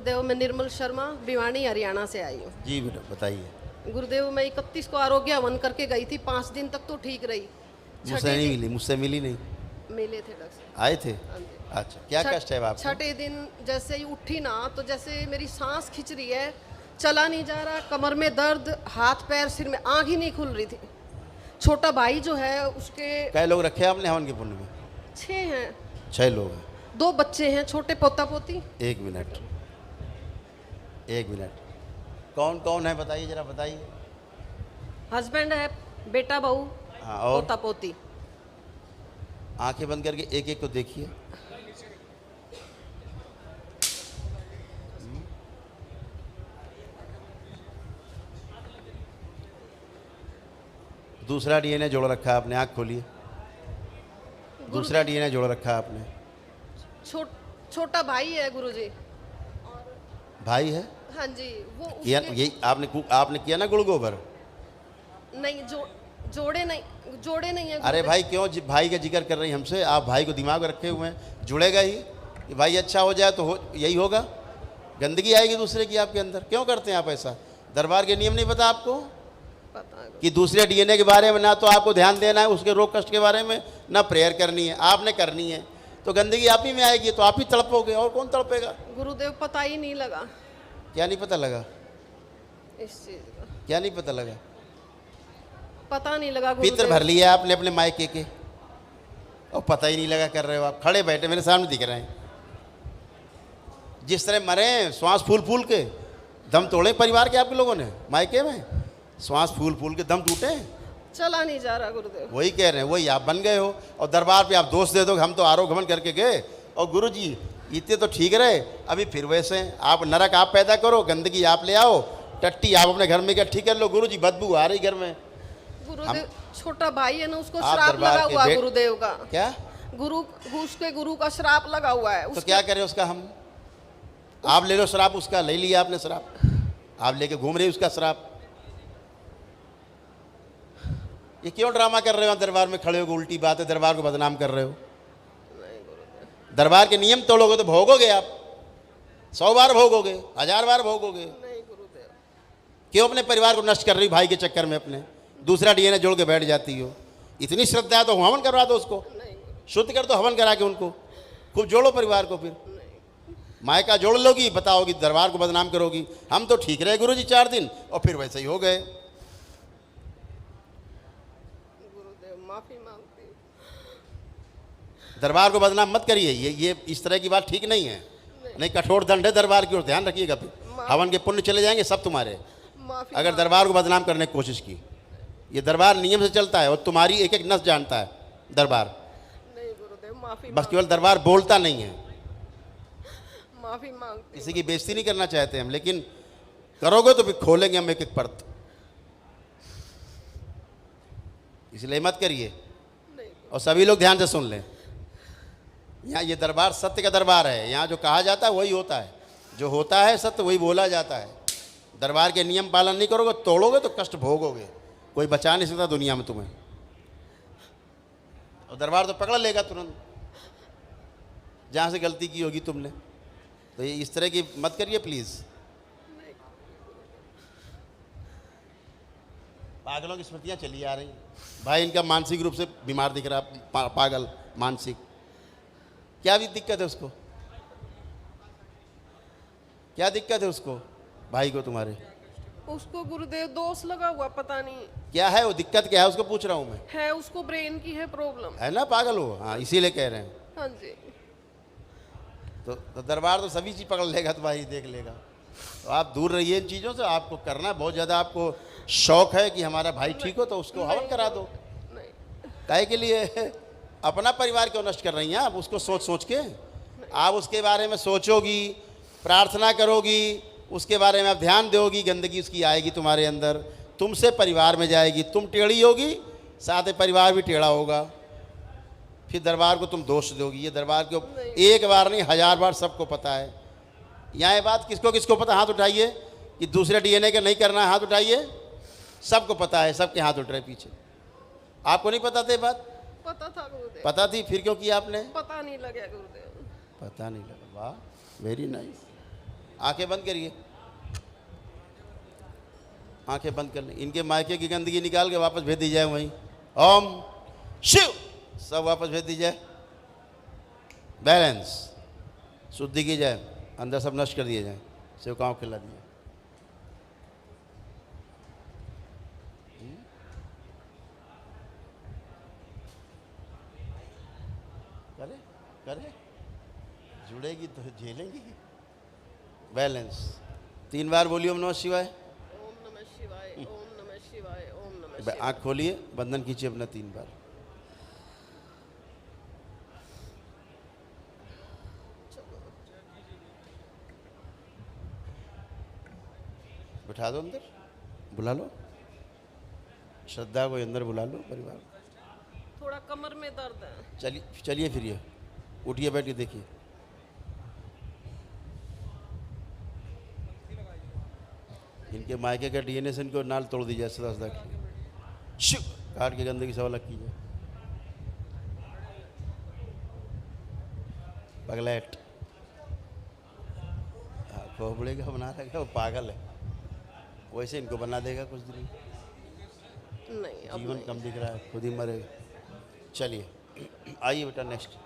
गुरुदेव, मैं निर्मल शर्मा भिवानी हरियाणा से आई हूँ। जी बेटा बताइए। गुरुदेव, मैं 31 को आरोग्य हवन करके गई थी, 5 दिन तक तो ठीक रही। मुझसे नहीं मिली, मुझसे मिली नहीं। मिले थे डॉक्टर। आए थे? हाँ जी। अच्छा, क्या कष्ट है आपको? छठे दिन जैसे ही उठी ना, तो जैसे मेरी सांस खिंच रही है, चला नहीं जा रहा, कमर में दर्द, हाथ पैर सिर में, आँख ही नहीं खुल रही थी। छोटा भाई जो है उसके कै लोग रखे आपने हवन के पुण्य में? 6 हैं। 6 लोग हैं। 2 बच्चे हैं, छोटे पोता पोती। एक मिनट, कौन कौन है बताइए, जरा बताइए। हस्बैंड है, बेटा बहू, हाँ, और पोता पोती। आंखें बंद करके एक एक को देखिए। दूसरा डीएनए जोड़ रखा है आपने, आंख खोलिए। दूसरा डीएनए जोड़ रखा है आपने। छोटा भाई है गुरुजी। भाई है? हाँ जी। वो किया यही आपने किया ना गुड़ गोबर? नहीं, जोड़े नहीं है। अरे भाई क्यों भाई का जिक्र कर रही हैं हमसे? आप भाई को दिमाग में रखे हुए हैं, जुड़ेगा ही कि भाई अच्छा हो जाए तो यही होगा। गंदगी आएगी दूसरे की आपके अंदर। क्यों करते हैं आप ऐसा? दरबार के नियम नहीं पता आपको? पता है कि दूसरे डीएनए के बारे में ना तो आपको ध्यान देना है, उसके रोग कष्ट के बारे में ना प्रेयर करनी है, आपने करनी है। तो गंदगी आप ही में आएगी, तो आप ही तड़पोगे, और कौन तड़पेगा? गुरुदेव, पता ही नहीं लगा। क्या नहीं पता लगा? इस चीज का क्या नहीं पता लगा? पता नहीं लगा। पितर भर लिया आपने अपने मायके के, और पता ही नहीं लगा कर रहे हो आप। खड़े बैठे मेरे सामने दिख रहे हैं, जिस तरह मरे श्वास फूल फूल के, दम तोड़े परिवार के आपके लोगों ने। मायके में श्वास फूल फूल के दम टूटे, चला नहीं जा रहा गुरुदेव। वही कह रहे हैं, वही आप बन गए हो। और दरबार पे आप दोष दे दो, हम तो आरोगमन करके गए और गुरुजी इतने तो ठीक रहे, अभी फिर वैसे। आप नरक आप पैदा करो, गंदगी आप ले आओ, टट्टी आप अपने घर में क्या ठीक कर लो। गुरुजी बदबू आ रही घर में। गुरुदेव, छोटा भाई है ना, उसको श्राप लगा हुआ है गुरुदेव का। क्या? उसके गुरु का श्राप लगा हुआ है। तो क्या करें उसका हम? आप ले लो श्राप उसका, ले लिया आपने श्राप, आप लेके घूम रहे उसका श्राप। ये क्यों ड्रामा कर रहे हो? दरबार में खड़े हो, उल्टी बात है, दरबार को बदनाम कर रहे हो। दरबार के नियम तोड़ोगे तो भोगोगे आप, 100 बार भोगोगे, 1000 बार भोगोगे। नहीं गुरुदेव। क्यों अपने परिवार को नष्ट कर रही भाई के चक्कर में? अपने दूसरा डीएनए जोड़ के बैठ जाती हो। इतनी श्रद्धा है तो हवन करवा दो उसको, शुद्ध कर दो हवन करा के उनको। खूब जोड़ो परिवार को, फिर मायका जोड़ लोगी, बताओगी दरबार को बदनाम करोगी। हम तो ठीक रहे गुरुजी 4 दिन, और फिर वैसे ही हो गए। गुरुदेव माफी मांगती हूँ। दरबार को बदनाम मत करिए, ये इस तरह की बात ठीक नहीं है। नहीं, कठोर दंड है दरबार की ओर, ध्यान रखिएगा। फिर हवन के पुण्य चले जाएंगे सब तुम्हारे, अगर दरबार को बदनाम करने की कोशिश की। ये दरबार नियम से चलता है, और तुम्हारी एक एक नस जानता है दरबार। नहीं गुरुदेव, माफी बस केवल दरबार बोलता नहीं है। माफी मांगती। किसी की बेइज्जती नहीं करना चाहते हम, लेकिन करोगे तो फिर खोलेंगे हम एक एक परत, इसलिए मत करिए। और सभी लोग ध्यान से सुन लें, यहाँ ये दरबार सत्य का दरबार है। यहाँ जो कहा जाता है वही होता है, जो होता है सत्य वही बोला जाता है। दरबार के नियम पालन नहीं करोगे, तोड़ोगे तो कष्ट भोगोगे, कोई बचा नहीं सकता दुनिया में तुम्हें। और दरबार तो पकड़ लेगा तुरंत, जहाँ से गलती की होगी तुमने। तो ये इस तरह की मत करिए प्लीज़। पागलों की स्मृतियाँ चली आ रही। भाई इनका मानसिक रूप से बीमार दिख रहा, पागल मानसिक। क्या भी दिक्कत है उसको? क्या दिक्कत है उसको भाई को तुम्हारे? उसको गुरुदेव दोष लगा हुआ, पता नहीं क्या है वो दिक्कत, क्या है उसको पूछ रहा हूँ मैं। है, उसको ब्रेन की है प्रॉब्लम। है ना, पागल हो। हाँ, इसीलिए कह रहे हैं। हाँ जी। तो दरबार तो सभी चीज़ पकड़ लेगा, तुम्हारी देख लेगा। तो आप दूर रहिए इन चीज़ों से। आपको करना बहुत ज़्यादा, आपको शौक है कि हमारा भाई ठीक हो, तो उसको हवन करा दो। काहे के लिए? अपना परिवार क्यों नष्ट कर रही हैं आप? उसको सोच सोच के आप उसके बारे में सोचोगी, प्रार्थना करोगी, उसके बारे में आप ध्यान दोगी, गंदगी उसकी आएगी तुम्हारे अंदर, तुमसे परिवार में जाएगी, तुम टेढ़ी होगी, साथ में परिवार भी टेढ़ा होगा। फिर दरबार को तुम दोष दोगी। ये दरबार को एक बार नहीं 1000 बार सबको पता है। यहाँ ये बात किसको किसको पता? हाथ उठाइए कि दूसरे डीएनए का नहीं करना है, हाथ उठाइए। सबको पता है, सबके हाथ उठ रहे पीछे। आपको नहीं पता था बात? पता था गुरुदेव। पता थी, फिर क्यों किया आपने? पता नहीं लगा गुरुदेव। पता नहीं लगा। वाह, वेरी नाइस। आंखें बंद करिए, आंखें बंद कर लें। इनके मायके की गंदगी निकाल के वापस भेज दी जाए वहीं। ओम शिव, सब वापस भेज दी जाए। बैलेंस, शुद्धि की जाए, अंदर सब नष्ट कर दिए जाए, सेवकाओं खिला दिए। करे करे, जुड़ेगी तो झेलेंगी। बैलेंस 3 बार बोलिए ओम नमः शिवाय। ओम नमः शिवाय, ओम नमः शिवाय, ओम नमः शिवाय। आँख खोलिए, बंधन कीजिए अपना 3 बार। बिठा दो अंदर, बुला लो श्रद्धा को, अंदर बुला लो परिवार। थोड़ा कमर में दर्द है। चलिए चलिए फिरिए, उठिए बैठिए, देखिए। इनके मायके का डीएनए से इनको नाल तोड़ दीजिए सदा सदा के लिए। शिव, काट के गंदगी सब अलग कीजिए। पगलेट, खोपड़े का बना रहेगा, वो पागल है, वैसे इनको बना देगा कुछ दिन। नहीं अब जीवन नहीं। कम दिख रहा है, खुद ही मरेगा। चलिए आइए बेटा नेक्स्ट।